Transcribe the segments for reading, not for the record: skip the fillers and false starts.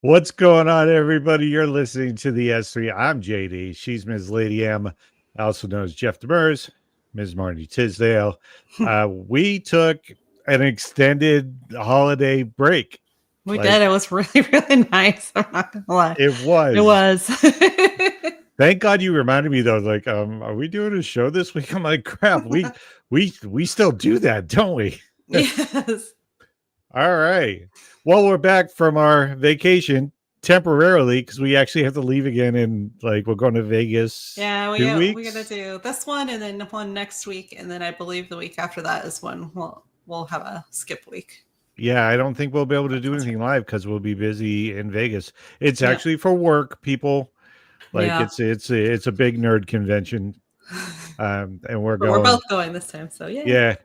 What's going on, everybody? You're listening to the S3. I'm JD. She's Ms. Lady M, also known as Jeff Demers, Ms. Marty Tisdale. We took an extended holiday break. We Like, did. It was really, really nice. I'm not gonna lie. it It was. was. Thank God you reminded me though. Like, are we doing a show this week? I'm like, crap. We still do that, don't we? Yes. All right. Well, we're back from our vacation temporarily because we actually have to leave again, and like we're going to Vegas. Yeah, 2 we're gonna weeks. do this one and then one next week, and then I believe the week after that is when we'll have a skip week. Yeah, I don't think we'll be able to do That's anything right. live because we'll be busy in Vegas. It's Yep. actually for work, people. Like Yeah. it's a big nerd convention, and we're But we're going. both going this time, so yay. Yeah,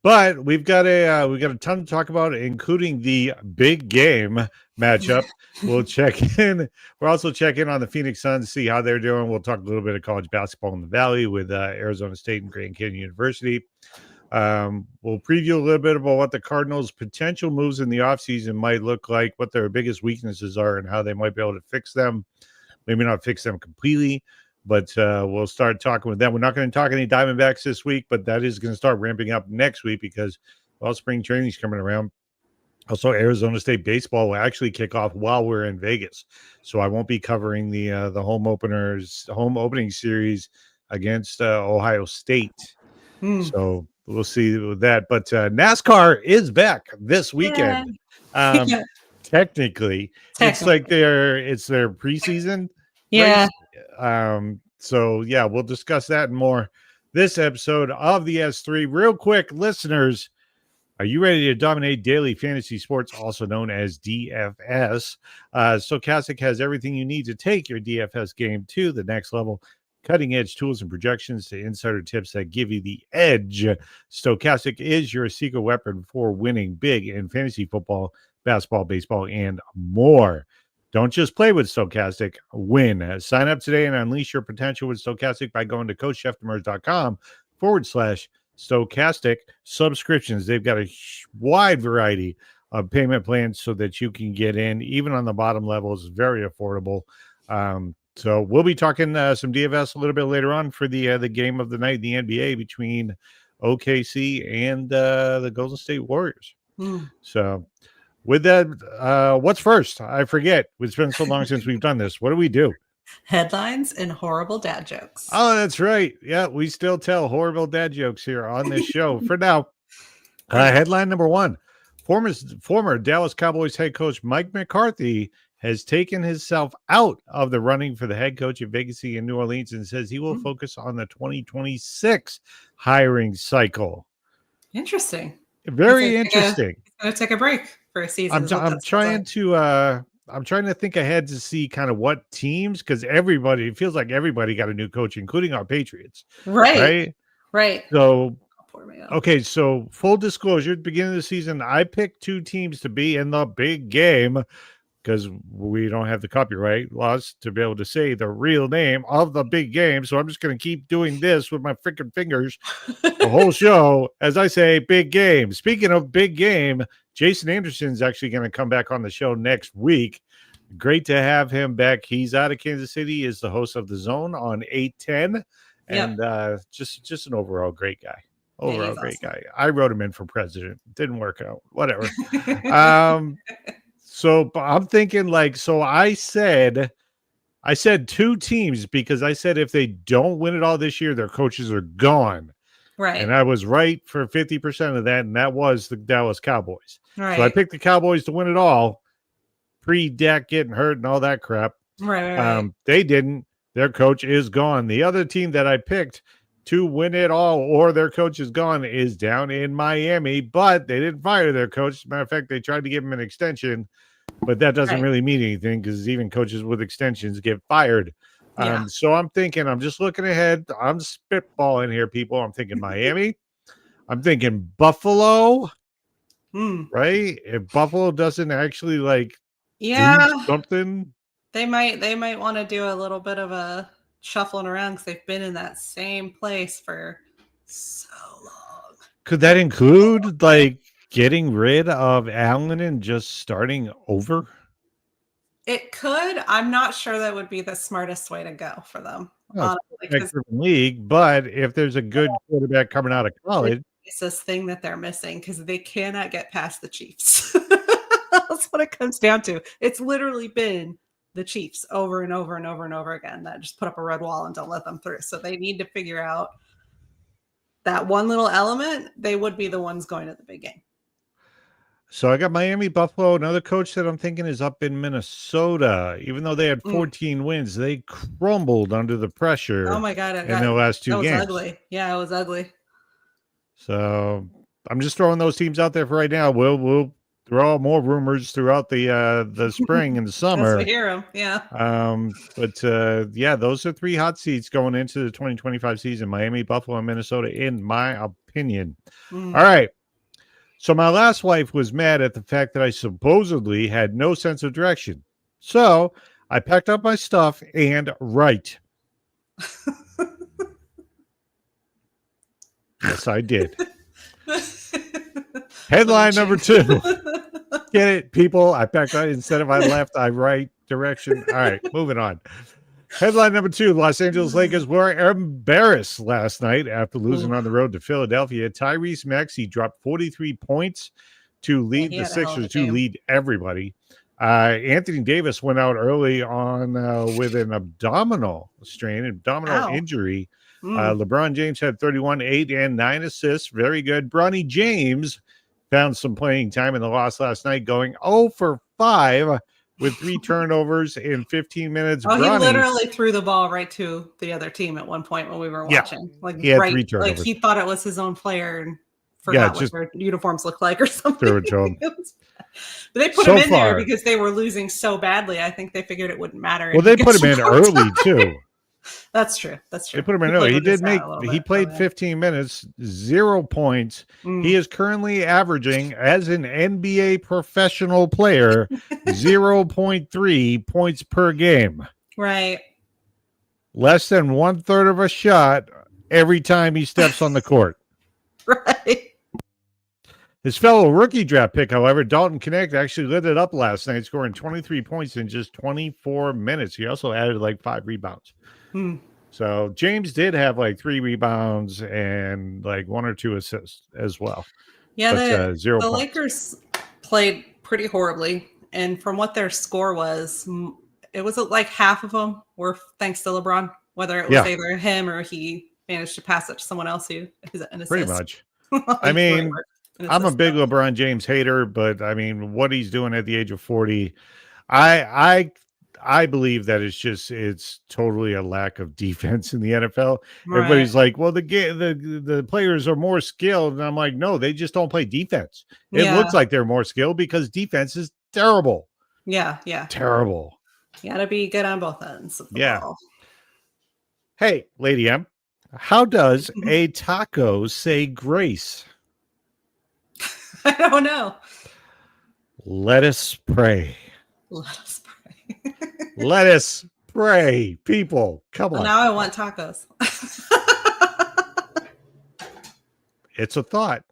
but we've got a ton to talk about, including the big game matchup. We'll check in. We're also checking on the Phoenix Suns, see how they're doing. We'll talk a little bit of college basketball in the Valley with Arizona State and Grand Canyon University. We'll preview a little bit about what the Cardinals' potential moves in the offseason might look like, what their biggest weaknesses are, and how they might be able to fix them. Maybe not fix them completely, but we'll start talking with them. We're not going to talk any Diamondbacks this week, but that is going to start ramping up next week because, well, spring training is coming around. Also, Arizona State baseball will actually kick off while we're in Vegas, so I won't be covering the home opening series against Ohio State. So we'll see with that. But NASCAR is back this weekend. Yeah. Um, technically, it's like it's their preseason Yeah. race. So yeah, we'll discuss that and more this episode of the S3. Real quick, listeners, are you ready to dominate daily fantasy sports, also known as DFS? Stochastic has everything you need to take your DFS game to the next level. Cutting edge tools and projections to insider tips that give you the edge. Stochastic is your secret weapon for winning big in fantasy football, basketball, baseball, and more. Don't just play with Stochastic, win. Sign up today and unleash your potential with Stochastic by going to coachjeffdemers.com/Stochastic subscriptions. They've got a wide variety of payment plans so that you can get in, even on the bottom levels, very affordable. So we'll be talking some DFS a little bit later on for the game of the night in the NBA between OKC and the Golden State Warriors. So with that, what's first? I forget. It's been so long since we've done this. What do we do? Headlines and horrible dad jokes. Oh, that's right. Yeah, we still tell horrible dad jokes here on this show for now. Headline number one. Former Dallas Cowboys head coach Mike McCarthy has taken himself out of the running for the head coach of vacancy in New Orleans and says he will focus on the 2026 hiring cycle. Interesting. Very interesting. He's going to take a break for a season. I'm trying to think ahead to see kind of what teams, because it feels like everybody got a new coach, including our Patriots. Right. So, okay, so full disclosure, at the beginning of the season, I picked two teams to be in the big game because we don't have the copyright laws to be able to say the real name of the big game. So I'm just going to keep doing this with my freaking fingers the whole show as I say big game. Speaking of big game, Jason Anderson's actually going to come back on the show next week. Great to have him back. He's out of Kansas City, is the host of The Zone on 810, and just an overall great guy. Overall great guy. I wrote him in for president. Didn't work out. Whatever. So I'm thinking I said two teams because I said if they don't win it all this year, their coaches are gone. Right. And I was right for 50% of that, and that was the Dallas Cowboys. Right. So I picked the Cowboys to win it all, pre-Dak getting hurt and all that crap. Right. They didn't. Their coach is gone. The other team that I picked to win it all or their coach is gone is down in Miami, but they didn't fire their coach. As a matter of fact, they tried to give him an extension, but that doesn't really mean anything because even coaches with extensions get fired. So I'm thinking, I'm just looking ahead. I'm spitballing here, people. I'm thinking Miami. I'm thinking Buffalo. Right? If Buffalo doesn't actually do something, they might want to do a little bit of a shuffling around because they've been in that same place for so long. Could that include getting rid of Allen and just starting over? It could. I'm not sure that would be the smartest way to go for them, No, honestly, quarterback driven league, but if there's a good quarterback coming out of college, it's this thing that they're missing because they cannot get past the Chiefs. That's what it comes down to. It's literally been the Chiefs over and over and over and over again that just put up a red wall and don't let them through. So they need to figure out that one little element. They would be the ones going to the big game. so I got Miami, Buffalo. Another coach that I'm thinking is up in Minnesota. Even though they had 14 wins, they crumbled under the pressure. Oh my God. In their last two games. Ugly. Yeah, it was ugly. So I'm just throwing those teams out there for right now. We'll throw out more rumors throughout the spring and the summer. As we hear them, yeah. But those are 3 hot seats going into the 2025 season: Miami, Buffalo, and Minnesota, in my opinion. All right. So my last wife was mad at the fact that I supposedly had no sense of direction. So I packed up my stuff and right. Yes, I did. Headline number 2. Get it, people? I packed up instead of I left, I right direction. All right, moving on. Headline number 2, Los Angeles Lakers were embarrassed last night after losing on the road to Philadelphia. Tyrese Maxey dropped 43 points to lead the Sixers, to lead everybody. Anthony Davis went out early on with an abdominal injury. LeBron James had 31, 8, and 9 assists. Very good. Bronny James found some playing time in the loss last night, going 0 for 5 with 3 turnovers in 15 minutes. He literally threw the ball right to the other team at one point when we were watching. Like he had 3 turnovers. Like he thought it was his own player and forgot what their uniforms look like or something. Threw it to him. But they put him in there because they were losing so badly. I think they figured it wouldn't matter. Well, they put him in early too. That's true. They put him in early. He played 15 minutes, 0 points. He is currently averaging, as an NBA professional player, 0.3 points per game. Right. Less than 1/3 of a shot every time he steps on the court. Right. His fellow rookie draft pick, however, Dalton Knecht, actually lit it up last night, scoring 23 points in just 24 minutes. He also added like 5 rebounds. So James did have like 3 rebounds and like 1 or 2 assists as well. Yeah, but, 0 the points. Lakers played pretty horribly, and from what their score was, it was like half of them were thanks to LeBron. Whether it was either him or he managed to pass it to someone else who is an assist. Pretty much. I mean, I'm a big LeBron James hater, but I mean, what he's doing at the age of 40, I believe that it's totally a lack of defense in the NFL. Right. Everybody's like, well, the players are more skilled. And I'm like, no, they just don't play defense. It looks like they're more skilled because defense is terrible. Yeah. Terrible. You got to be good on both ends of the ball. Hey, Lady M, how does a taco say grace? I don't know. Let us pray. Let us pray. Let us pray, people. Come on. Now I want tacos. It's a thought.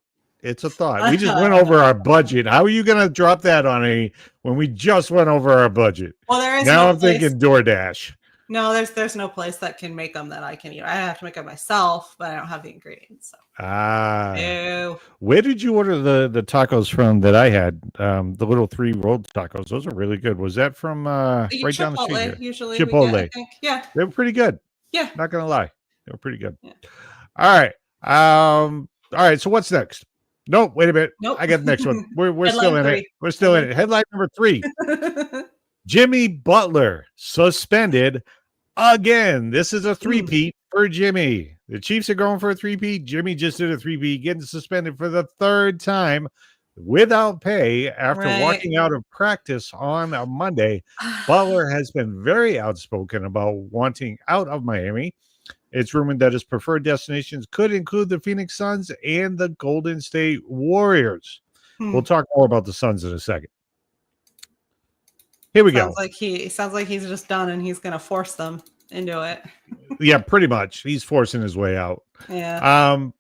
It's a thought. We just went over our budget. How are you going to drop that on when we just went over our budget? Well, there is now. I'm thinking DoorDash. No, there's no place that can make them that I can eat. I have to make them myself, but I don't have the ingredients. So. Ew. Where did you order the tacos from that I had? The little 3 rolled tacos. Those are really good. Was that from right down the street here? Usually Chipotle. I think. Yeah. They were pretty good. Yeah. Not gonna lie. They were pretty good. Yeah. All right. So what's next? Nope. Wait a minute. Nope. I got the next one. We're still in it. We're still in it. Headline number 3. Jimmy Butler suspended again. This is a 3-peat for Jimmy. The Chiefs are going for a 3-peat. Jimmy just did a 3-peat, getting suspended for the 3rd time without pay after walking out of practice on a Monday. Butler has been very outspoken about wanting out of Miami. It's rumored that his preferred destinations could include the Phoenix Suns and the Golden State Warriors. We'll talk more about the Suns in a second. Here we go. Sounds like he's just done and he's going to force them into it. Yeah, pretty much. He's forcing his way out. Yeah.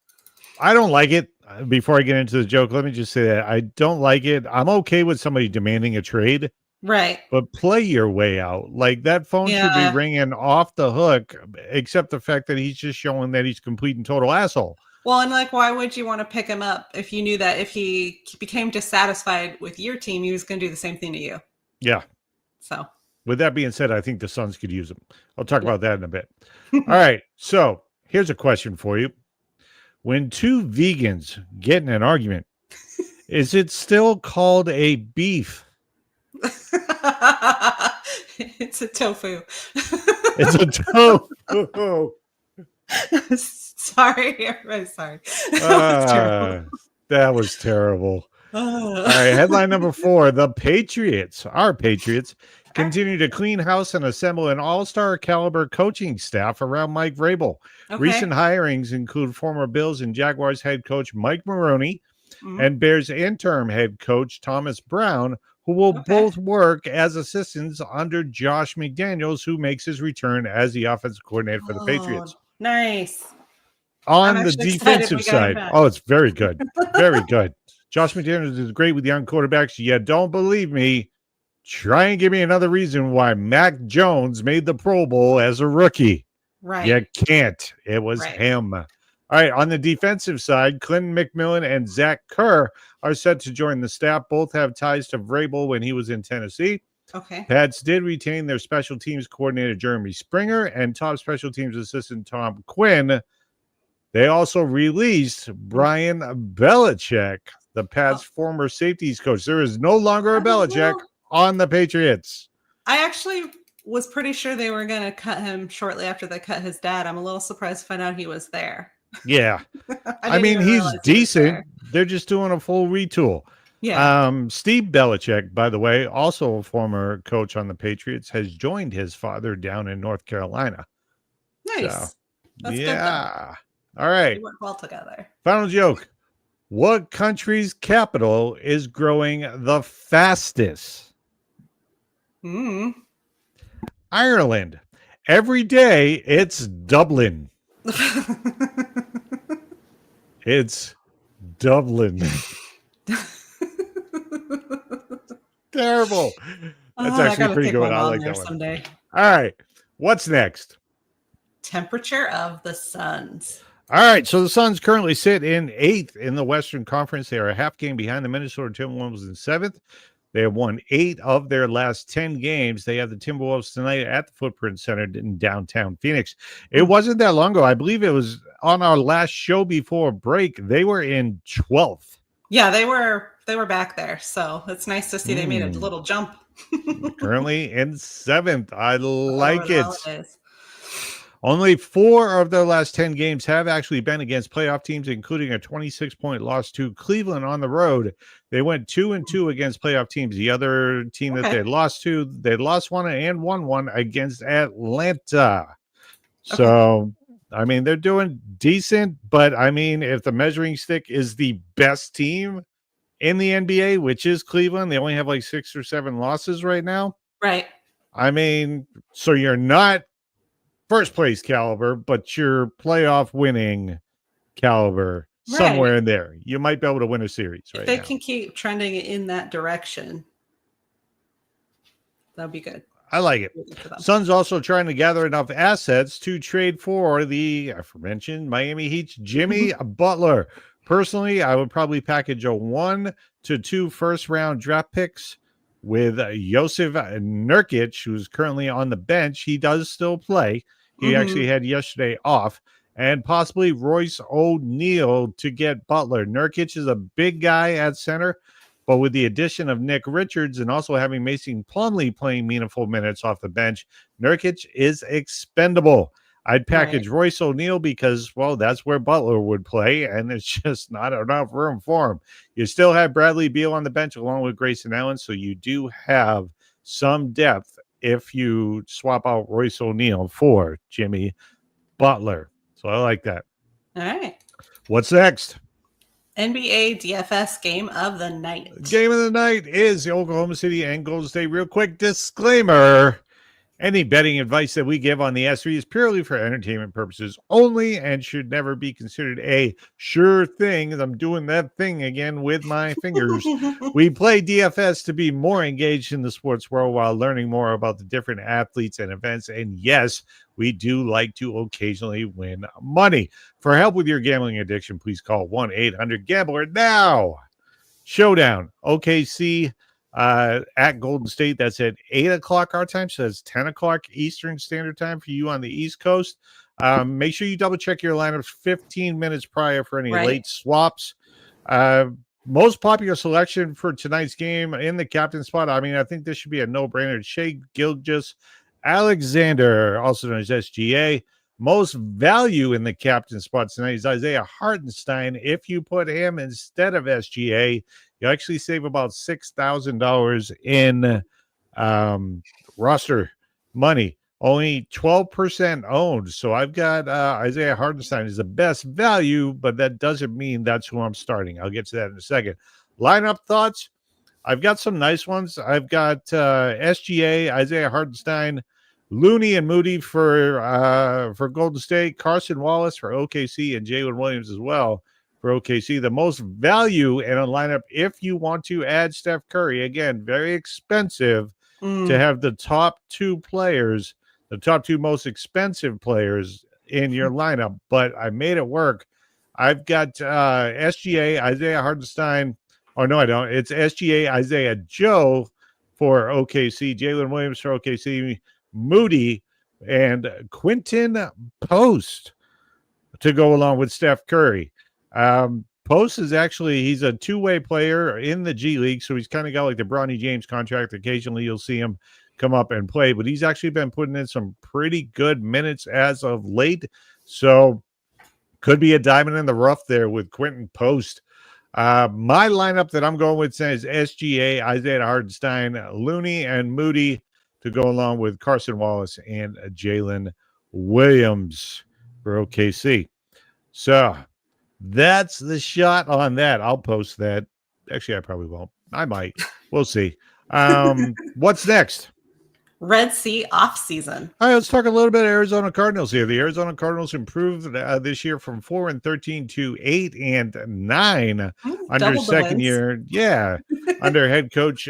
I don't like it. Before I get into the joke, let me just say that I don't like it. I'm okay with somebody demanding a trade. Right. but play your way out. Like, that phone should be Yeah. ringing off the hook, except the fact that he's just showing that he's complete and total asshole. Well, and like, why would you want to pick him up if you knew that if he became dissatisfied with your team, he was going to do the same thing to you? Yeah. So, With that being said, I think the Suns could use him. I'll talk yeah. about that in a bit. All right. So here's a question for you. When two vegans get in an argument, is it still called a beef? It's a tofu. It's a tofu. Sorry, everybody's sorry. That was terrible. That was terrible. All right, headline number 4. The Patriots, our Patriots, continue to clean house and assemble an all-star caliber coaching staff around Mike Vrabel. Okay. Recent hirings include former Bills and Jaguars head coach Mike Maroney and Bears interim head coach Thomas Brown, who will both work as assistants under Josh McDaniels, who makes his return as the offensive coordinator for the Patriots. Nice. On the defensive side, it's very good. Very good. Josh McDaniels is great with young quarterbacks. You don't believe me? Try and give me another reason why Mac Jones made the Pro Bowl as a rookie. Right. You can't. It was him. All right. On the defensive side, Clinton McMillan and Zach Kerr are set to join the staff. Both have ties to Vrabel when he was in Tennessee. Okay. Pats did retain their special teams coordinator, Jeremy Springer, and top special teams assistant, Tom Quinn. They also released Brian Belichick, the Pats' former safeties coach. There is no longer a Belichick on the Patriots. I actually was pretty sure they were going to cut him shortly after they cut his dad. I'm a little surprised to find out he was there. Yeah. I mean, he's decent. They're just doing a full retool. Yeah. Steve Belichick, by the way, also a former coach on the Patriots, has joined his father down in North Carolina. Nice. So, that's good. All right. They work well together. Final joke. What country's capital is growing the fastest? Ireland. Every day it's Dublin. It's Dublin. Terrible. That's actually pretty good. I like that one. Someday. All right. What's next? Temperature of the Suns. All right. So the Suns currently sit in 8th in the Western Conference. They are a half game behind the Minnesota Timberwolves in 7th. They have won 8 of their last 10 games. They have the Timberwolves tonight at the Footprint Center in downtown Phoenix. It wasn't that long ago. I believe it was on our last show before break. They were in 12th. Yeah, they were back there. So it's nice to see they made a little jump. Currently in 7th. I like it. Only 4 of their last 10 games have actually been against playoff teams, including a 26-point loss to Cleveland on the road. They went 2-2 against playoff teams. The other team that they lost to, they lost one and won one against Atlanta. So, I mean, they're doing decent, but I mean, if the measuring stick is the best team in the NBA, which is Cleveland, they only have like 6 or 7 losses right now. Right. I mean, so you're not first place caliber, but your playoff winning caliber somewhere in there. You might be able to win a series. If they can keep trending in that direction, that'd be good. I like it. Suns also trying to gather enough assets to trade for the aforementioned Miami Heat's Jimmy Butler. Personally, I would probably package a 1 to 2 first-round draft picks with Josef Nurkic, who's currently on the bench. He does still play. He actually had yesterday off, and possibly Royce O'Neal to get Butler. Nurkic is a big guy at center, but with the addition of Nick Richards and also having Mason Plumlee playing meaningful minutes off the bench, Nurkic is expendable. I'd package Royce O'Neal because, well, that's where Butler would play, and there's just not enough room for him. You still have Bradley Beal on the bench along with Grayson Allen, so you do have some depth if you swap out Royce O'Neal for Jimmy Butler. So I like that. All right. What's next? NBA DFS game of the night. Game of the night is the Oklahoma City and Golden State. Real quick disclaimer. Any betting advice that we give on the S3 is purely for entertainment purposes only and should never be considered a sure thing. I'm doing that thing again with my fingers. We play DFS to be more engaged in the sports world while learning more about the different athletes and events. And yes, we do like to occasionally win money. For help with your gambling addiction, please call 1-800-GAMBLER now. Showdown, OKC at Golden State. That's at 8 o'clock our time, so that's 10 o'clock Eastern Standard Time for you on the East Coast. Make sure you double check your lineups 15 minutes prior for any late swaps. Most popular selection for tonight's game in the captain spot. I mean, I think this should be a no-brainer. Shai Gilgeous-Alexander, also known as SGA. Most value in the captain spot tonight is Isaiah Hartenstein. If you put him instead of SGA, you actually save about $6,000 in roster money. Only 12% owned. So I've got Isaiah Hartenstein is the best value, but that doesn't mean that's who I'm starting. I'll get to that in a second. Lineup thoughts. I've got some nice ones. I've got SGA, Isaiah Hartenstein, Looney and Moody for Golden State, Carson Wallace for OKC, and Jalen Williams as well for OKC. The most value in a lineup, if you want to add Steph Curry, again, very expensive to have the top two players, the top two most expensive players in your lineup, but I made it work. I've got SGA, Isaiah Hartenstein. Oh, no, I don't. It's SGA, Isaiah Joe for OKC, Jalen Williams for OKC, Moody, and Quentin Post to go along with Steph Curry. Post is actually, he's a two-way player in the G League, so he's kind of got like the Bronny James contract. Occasionally you'll see him come up and play, but he's actually been putting in some pretty good minutes as of late, so could be a diamond in the rough there with Quentin Post. My lineup that I'm going with says SGA, Isaiah Hartenstein, Looney, and Moody to go along with Carson Wallace and Jalen Williams for OKC. So that's the shot on that. I'll post that. Actually, I probably won't. I might. We'll see. What's next? Red Sea offseason. All right, let's talk a little bit of Arizona Cardinals here. The Arizona Cardinals improved this year from 4-13 to 8-9 under second year. Yeah, under head coach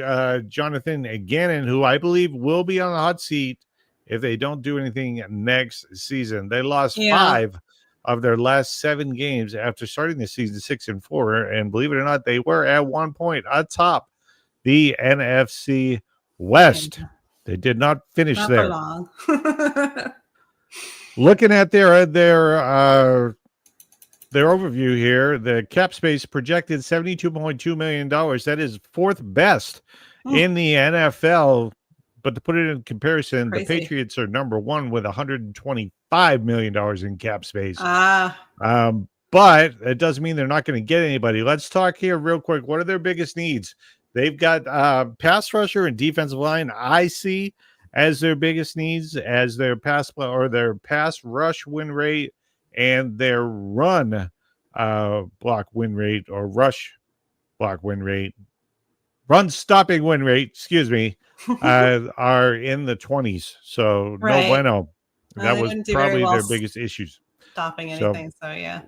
Jonathan Gannon, who I believe will be on the hot seat if they don't do anything next season. They lost 5 of their last 7 games after starting the season 6-4, and believe it or not, they were at one point atop the NFC West. They did not finish not there. For long. Looking at their overview here, the cap space projected $72.2 million. That is 4th best in the NFL. But to put it in comparison, the Patriots are number 1 with $125 million in cap space. But it doesn't mean they're not going to get anybody. Let's talk here real quick. What are their biggest needs? They've got pass rusher and defensive line. I see as their biggest needs, as their pass rush win rate and their run block win rate or rush block win rate, run stopping win rate. Excuse me, are in the 20s. So no bueno. That was probably their biggest issues. Stopping anything. So yeah.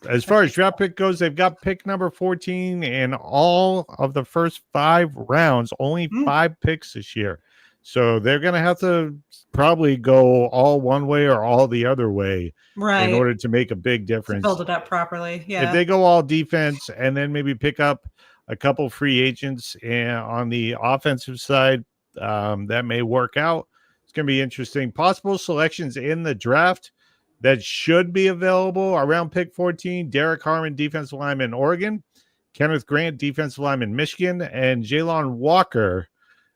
As far as draft pick goes, they've got pick number 14 in all of the first 5 rounds, only 5 picks this year. So they're going to have to probably go all one way or all the other way in order to make a big difference. Build it up properly. Yeah. If they go all defense and then maybe pick up a couple free agents on the offensive side, that may work out. It's going to be interesting. Possible selections in the draft that should be available around pick 14, Derek Harmon, defensive lineman, Oregon, Kenneth Grant, defensive lineman, Michigan, and Jalon Walker,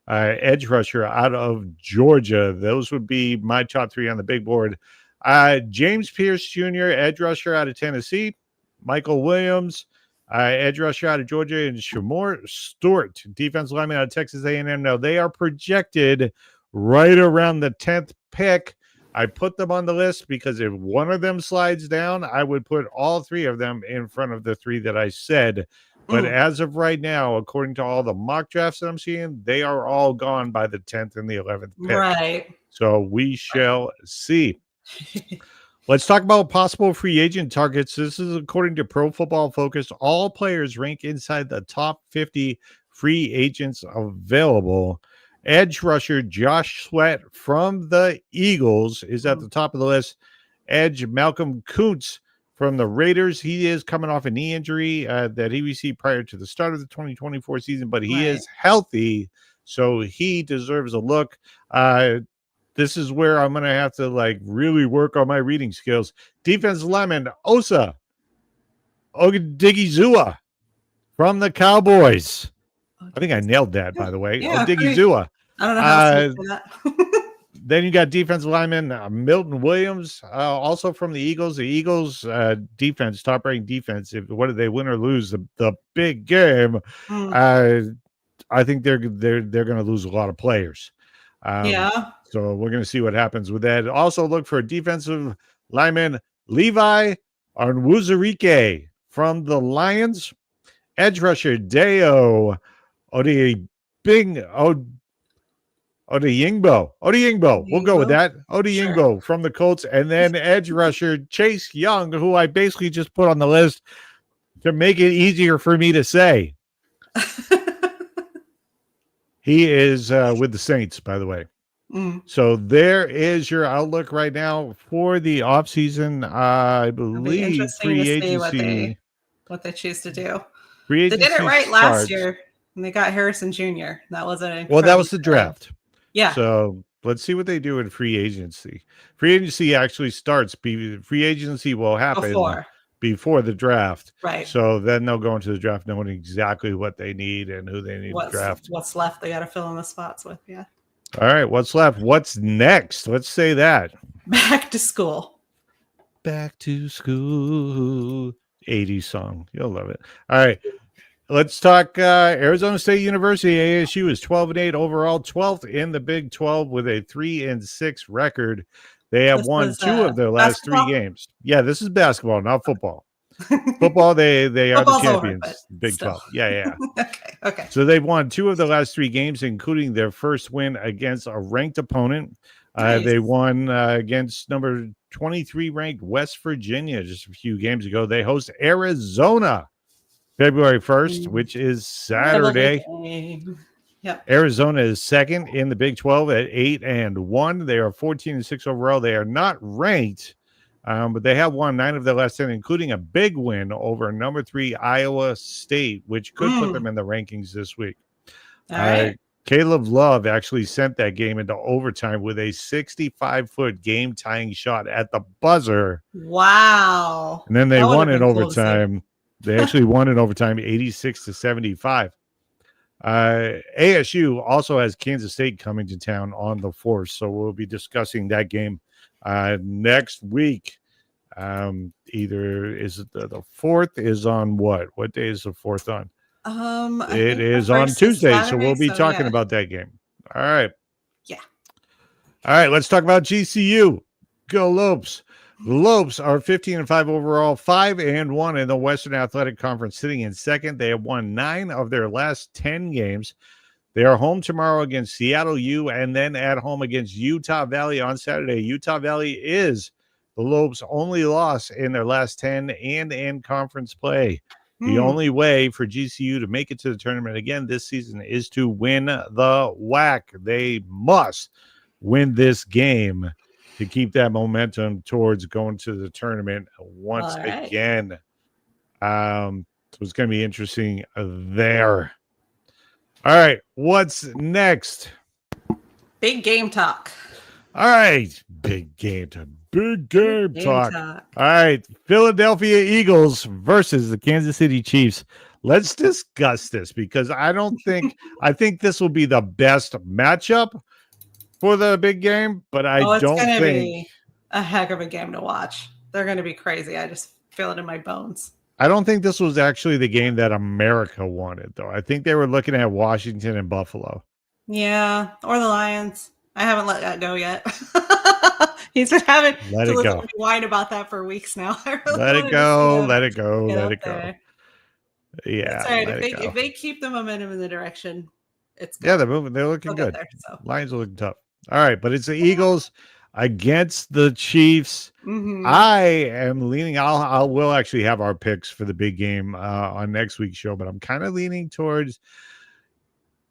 edge rusher out of Georgia. Those would be my top 3 on the big board. James Pierce Jr., edge rusher out of Tennessee, Michael Williams, edge rusher out of Georgia, and Shamor Stewart, defensive lineman out of Texas A&M. Now, they are projected right around the 10th pick. I put them on the list because if one of them slides down, I would put all 3 of them in front of the 3 that I said But as of right now, according to all the mock drafts that I'm seeing, they are all gone by the 10th and the 11th pick. Right. So we shall see. Let's talk about possible free agent targets. This is according to Pro Football Focus. All players rank inside the top 50 free agents available. Edge rusher Josh Sweat from the Eagles is at the top of the list. Edge Malcolm Kuntz from the Raiders. He is coming off a knee injury that he received prior to the start of the 2024 season, but he is healthy, so he deserves a look. This is where I'm going to have to really work on my reading skills. Defensive lineman Osa Odigizua from the Cowboys. I think I nailed that, by the way. Odigizua. I don't know how to say that. Then you got defensive lineman Milton Williams, also from the Eagles. The Eagles defense, top-ranked defense. What did they win or lose the big game? I think they're going to lose a lot of players. So we're going to see what happens with that. Also look for defensive lineman Levi Onwuzurike from the Lions. Edge rusher Deo Odeyingbo. We'll go with that. Odeyingbo from the Colts. And then edge rusher Chase Young, who I basically just put on the list to make it easier for me to say. He is with the Saints, by the way. So there is your outlook right now for the offseason. I believe free agency. What they choose to do. Free agency they did it right last year, and they got Harrison Jr. That wasn't well. That was the draft. Yeah. So let's see what they do in free agency. Free agency actually starts. Free agency will happen before the draft. Right. So then they'll go into the draft knowing exactly what they need and who they need to draft. What's left, they got to fill in the spots with. Yeah. All right. What's left? What's next? Let's say that. Back to school. Back to school. 80s song. You'll love it. All right. Let's talk Arizona State University. ASU is 12-8 overall, 12th in the Big 12 with a 3-6 record. They have won 2 of their last basketball? 3 games. Yeah, this is basketball, not football. Football, they are the champions. Big still. 12. Yeah. Okay. So they've won 2 of the last 3 games, including their first win against a ranked opponent. Nice. They won against number 23 ranked West Virginia just a few games ago. They host Arizona February 1st, which is Saturday. Yep. Arizona is second in the Big 12 at 8-1. They are 14-6 overall. They are not ranked, but they have won 9 of their last 10, including a big win over number 3 Iowa State, which could put them in the rankings this week. All right. Caleb Love actually sent that game into overtime with a 65-foot game-tying shot at the buzzer. Wow. And then they won in overtime. They actually won in overtime 86-75. ASU also has Kansas State coming to town on the 4th, so we'll be discussing that game next week. Either is it the 4th is on what? What day is the 4th on? It is on Tuesday, Saturday, so we'll be talking about that game. All right. Yeah. All right, let's talk about GCU. Go Lopes. The Lopes are 15-5 overall, 5-1 in the Western Athletic Conference, sitting in second. They have won 9 of their last 10 games. They are home tomorrow against Seattle U and then at home against Utah Valley on Saturday. Utah Valley is the Lopes' only loss in their last 10 and in conference play. The only way for GCU to make it to the tournament again this season is to win the WAC. They must win this game to keep that momentum towards going to the tournament once again. So it's going to be interesting there. All right, what's next? Big game talk. All right, big game talk. Big game talk. All right, Philadelphia Eagles versus the Kansas City Chiefs. Let's discuss this because I think this will be the best matchup for the big game, but I don't think be a heck of a game to watch. They're going to be crazy. I just feel it in my bones. I don't think this was actually the game that America wanted, though. I think they were looking at Washington and Buffalo. Yeah, or the Lions. I haven't let that go yet. He's been having to listen to me whine about that for weeks now. Let it go. Yeah, It's all right. let it go. If they keep the momentum in the direction, it's Yeah, going. they're moving. They're looking They'll get good. there. So. Lions are looking tough. All right, but it's the Eagles against the Chiefs. Mm-hmm. I am leaning. I will actually have our picks for the big game on next week's show, but I'm kind of leaning towards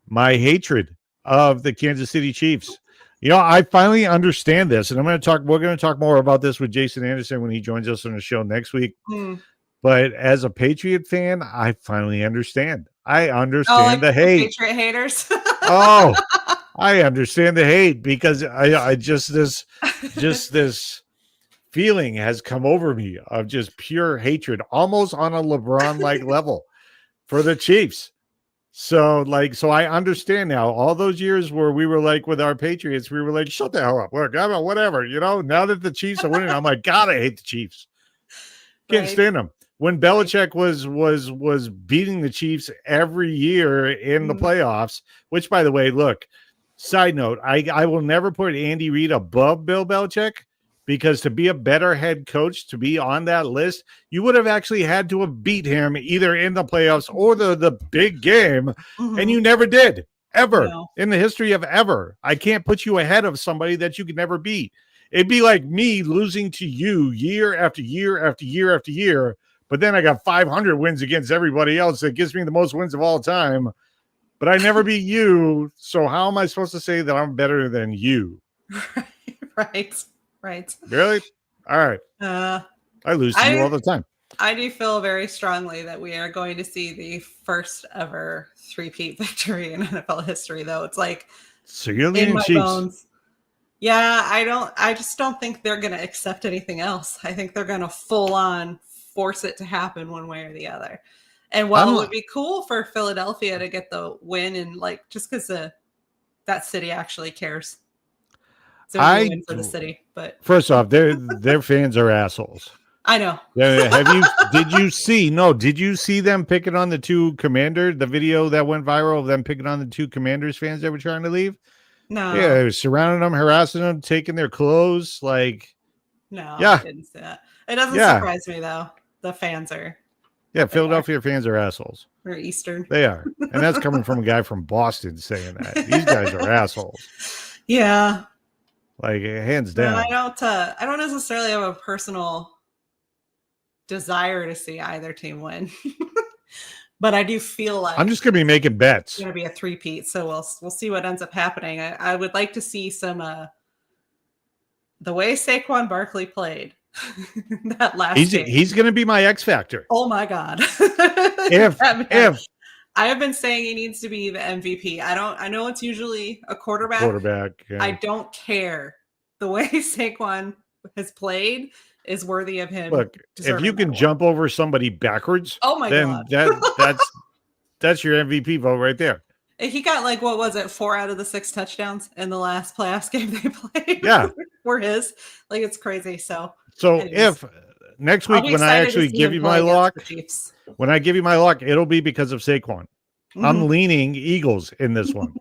my hatred of the Kansas City Chiefs. You know, I finally understand this, and we're going to talk more about this with Jason Anderson when he joins us on the show next week. Mm. But as a Patriot fan, I finally understand. I Oh, understand like the hate. Patriot haters. Oh, I understand the hate because I just this feeling has come over me of just pure hatred, almost on a LeBron like level for the Chiefs. So I understand now. All those years where we were like with our Patriots, we were like, shut the hell up. Look, I mean, whatever, you know. Now that the Chiefs are winning, I'm like, God, I hate the Chiefs. Can't Right. stand them. When Belichick was beating the Chiefs every year in the playoffs, which, by the way, look, side note, I will never put Andy Reid above Bill Belichick, because to be a better head coach, to be on that list, you would have actually had to have beat him either in the playoffs or the big game, and you never did, ever, in the history of ever. I can't put you ahead of somebody that you could never beat. It'd be like me losing to you year after year after year after year, but then I got 500 wins against everybody else. That gives me the most wins of all time, but I never beat you. So how am I supposed to say that I'm better than you? Right. Really? All right. I lose to you all the time. I do feel very strongly that we are going to see the first ever three-peat victory in NFL history, though. It's like, so you're in leaning my Chiefs. bones. Yeah, I just don't think they're going to accept anything else. I think they're going to full on force it to happen one way or the other. And while it would be cool for Philadelphia to get the win, and like, just because that city actually cares. So a win for the city, but first off, their fans are assholes. I know. Did you see them picking on the two commanders? The video that went viral of them picking on the two Commanders fans that were trying to leave? No. Yeah, they were surrounding them, harassing them, taking their clothes. Like, no, yeah. I didn't see that. It doesn't surprise me though. The fans are. Yeah, Philadelphia fans are assholes. They're Eastern. They are, and that's coming from a guy from Boston saying that. These guys are assholes. Yeah. Like, hands down. No, I don't necessarily have a personal desire to see either team win. But I do feel like I'm just going to be making bets. It's going to be a three-peat, so we'll see what ends up happening. I would like to see some the way Saquon Barkley played that last game. He's going to be my X factor. Oh my God! if I have been saying he needs to be the MVP. I know it's usually a quarterback. Yeah. I don't care. The way Saquon has played is worthy of him. Look, if you can jump over somebody backwards, oh my God, that's your MVP vote right there. He got like, what was it, 4 out of the 6 touchdowns in the last playoffs game they played? Yeah, were his. Like, it's crazy. So anyways, if next week when I actually give you my lock, it'll be because of Saquon. I'm leaning Eagles in this one.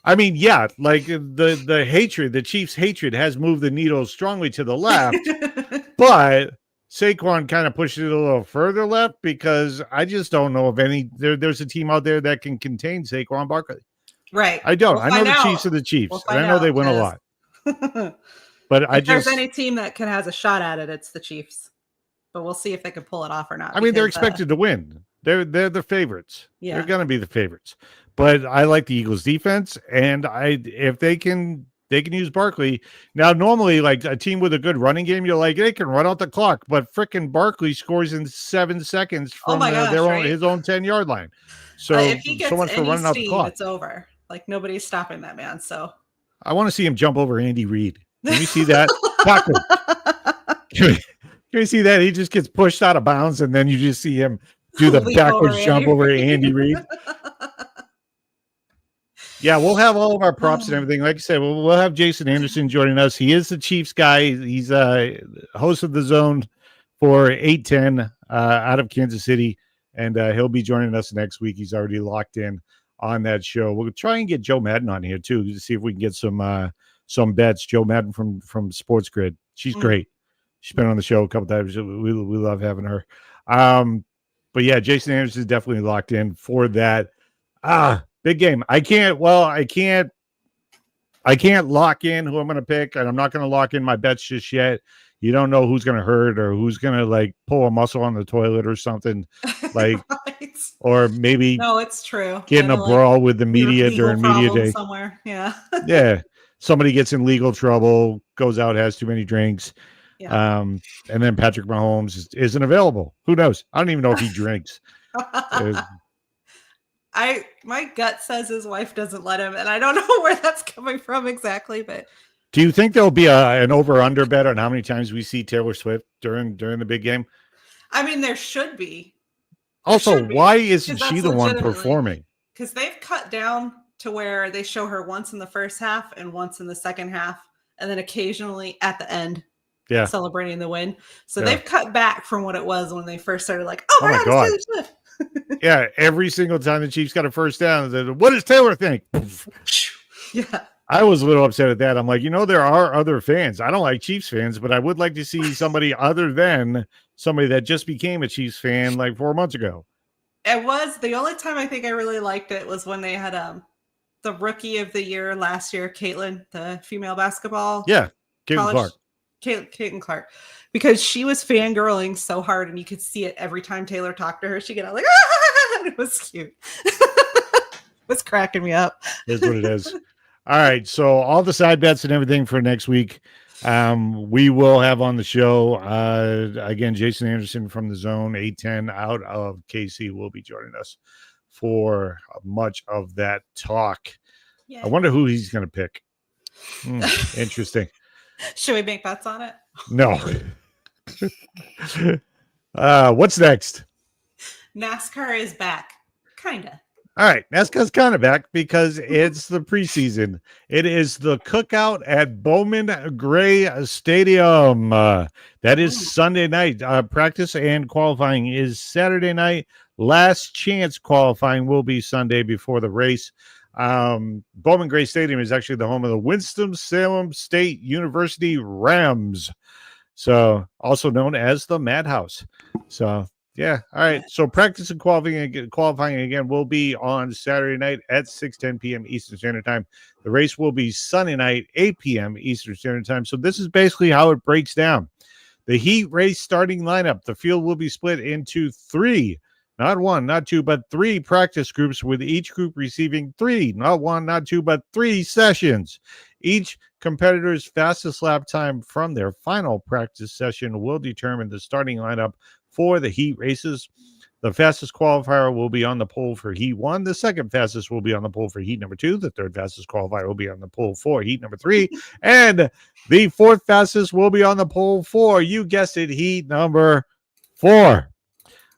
I mean, yeah, like the hatred, the Chiefs' hatred has moved the needle strongly to the left, but Saquon kind of pushes it a little further left, because I just don't know if there's a team out there that can contain Saquon Barkley. Right. I don't. I know the Chiefs are the Chiefs, and I know they win a lot. But if there's any team that has a shot at it, it's the Chiefs. But we'll see if they can pull it off or not. I mean, they're expected to win. They're the favorites. Yeah. They're going to be the favorites. But I like the Eagles defense, and if they can use Barkley. Now, normally, like a team with a good running game, you're like, they can run out the clock, but frickin' Barkley scores in 7 seconds from his own 10-yard line. So if he gets so much for running out the clock. It's over. Like, nobody's stopping that man. So I want to see him jump over Andy Reid. Can you see that? Can you see that? He just gets pushed out of bounds, and then you just see him do the backwards jump over Andy Reid. Yeah, we'll have all of our props and everything. Like I said, we'll have Jason Anderson joining us. He is the Chiefs guy. He's host of The Zone for 810 out of Kansas City, and he'll be joining us next week. He's already locked in on that show. We'll try and get Joe Madden on here too to see if we can get some bets. Joe Madden from Sports Grid. She's great. She's been on the show a couple times. We love having her. But yeah, Jason Anderson is definitely locked in for that. Big game. I can't lock in who I'm going to pick, and I'm not going to lock in my bets just yet. You don't know who's going to hurt or who's going to like pull a muscle on the toilet or something, like, Right. or maybe No, it's true. get in a brawl with the media legal during media problem day. somewhere. Yeah. Yeah, somebody gets in legal trouble, goes out, has too many drinks, Yeah. and then Patrick Mahomes isn't available. Who knows? I don't even know if he drinks. My gut says his wife doesn't let him, and I don't know where that's coming from exactly, but do you think there'll be an over-under bet on how many times we see Taylor Swift during the big game? I mean, there should be. Also, why isn't she the one performing? Because they've cut down to where they show her once in the first half and once in the second half, and then occasionally at the end, celebrating the win. So they've cut back from what it was when they first started. Like, oh my God. It's Taylor Swift. Yeah, every single time the Chiefs got a first down, what does Taylor think? Yeah. I was a little upset at that. I'm like, there are other fans. I don't like Chiefs fans, but I would like to see somebody other than somebody that just became a Chiefs fan like 4 months ago. It was the only time I think I really liked it was when they had the rookie of the year last year, Caitlin, the female basketball. Yeah, Caitlin Clark. Caitlin Clark, because she was fangirling so hard, and you could see it every time Taylor talked to her. She get out like, ah! It was cute. It was cracking me up. Is what it is. All right, so all the side bets and everything for next week, we will have on the show. Again, Jason Anderson from the Zone 810 out of KC will be joining us for much of that talk. Yeah. I wonder who he's going to pick. Interesting. Should we make bets on it? No. What's next? NASCAR is back. Kinda. All right. NASCAR's kind of back because it's the preseason. It is the cookout at Bowman Gray Stadium. That is Sunday night. Practice and qualifying is Saturday night. Last chance qualifying will be Sunday before the race. Bowman Gray Stadium is actually the home of the Winston-Salem State University Rams, so also known as the Madhouse. So yeah, all right. So practice and qualifying again will be on Saturday night at 6:10 p.m. Eastern Standard Time. The race will be Sunday night 8 p.m. Eastern Standard Time. So this is basically how it breaks down. The heat race starting lineup. The field will be split into three. Not one, not two, but three practice groups, with each group receiving three, not one, not two, but three sessions. Each competitor's fastest lap time from their final practice session will determine the starting lineup for the heat races. The fastest qualifier will be on the pole for heat 1. The second fastest will be on the pole for heat number 2. The third fastest qualifier will be on the pole for heat number 3. And the fourth fastest will be on the pole for, you guessed it, heat number 4.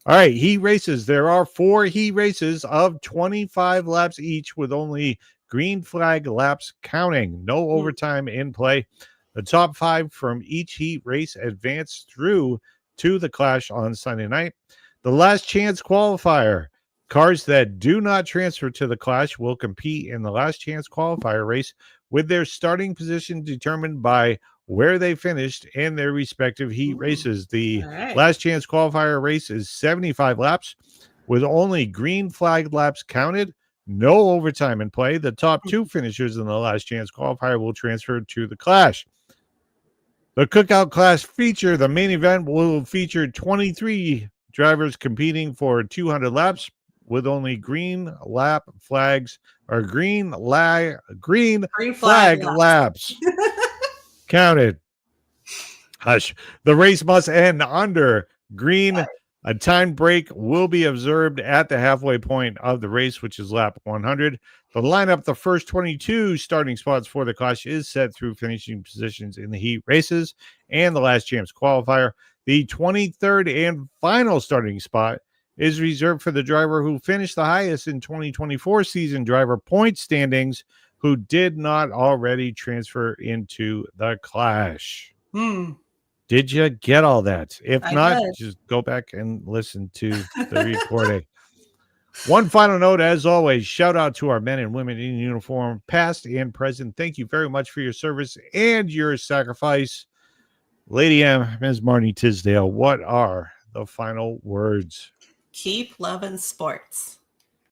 All right, heat races. There are 4 heat races of 25 laps each, with only green flag laps counting. No overtime in play. The top 5 from each heat race advance through to the clash on Sunday night. The last chance qualifier. Cars that do not transfer to the clash will compete in the last chance qualifier race, with their starting position determined by where they finished in their respective heat races. The last chance qualifier race is 75 laps, with only green flag laps counted. No overtime in play. The top 2 finishers in the last chance qualifier will transfer to the clash. The cookout class feature, the main event, will feature 23 drivers competing for 200 laps, with only green flag laps counted. Hush. The race must end under green. A time break will be observed at the halfway point of the race, which is lap 100. The lineup, the first 22 starting spots for the clash, is set through finishing positions in the heat races and the last chance qualifier. The 23rd and final starting spot is reserved for the driver who finished the highest in 2024 season driver point standings, who did not already transfer into the clash. Did you get all that? If not, just go back and listen to the recording. One final note, as always, shout out to our men and women in uniform, past and present. Thank you very much for your service and your sacrifice. Lady M, Ms. Marnie Tisdale, what are the final words? Keep loving sports.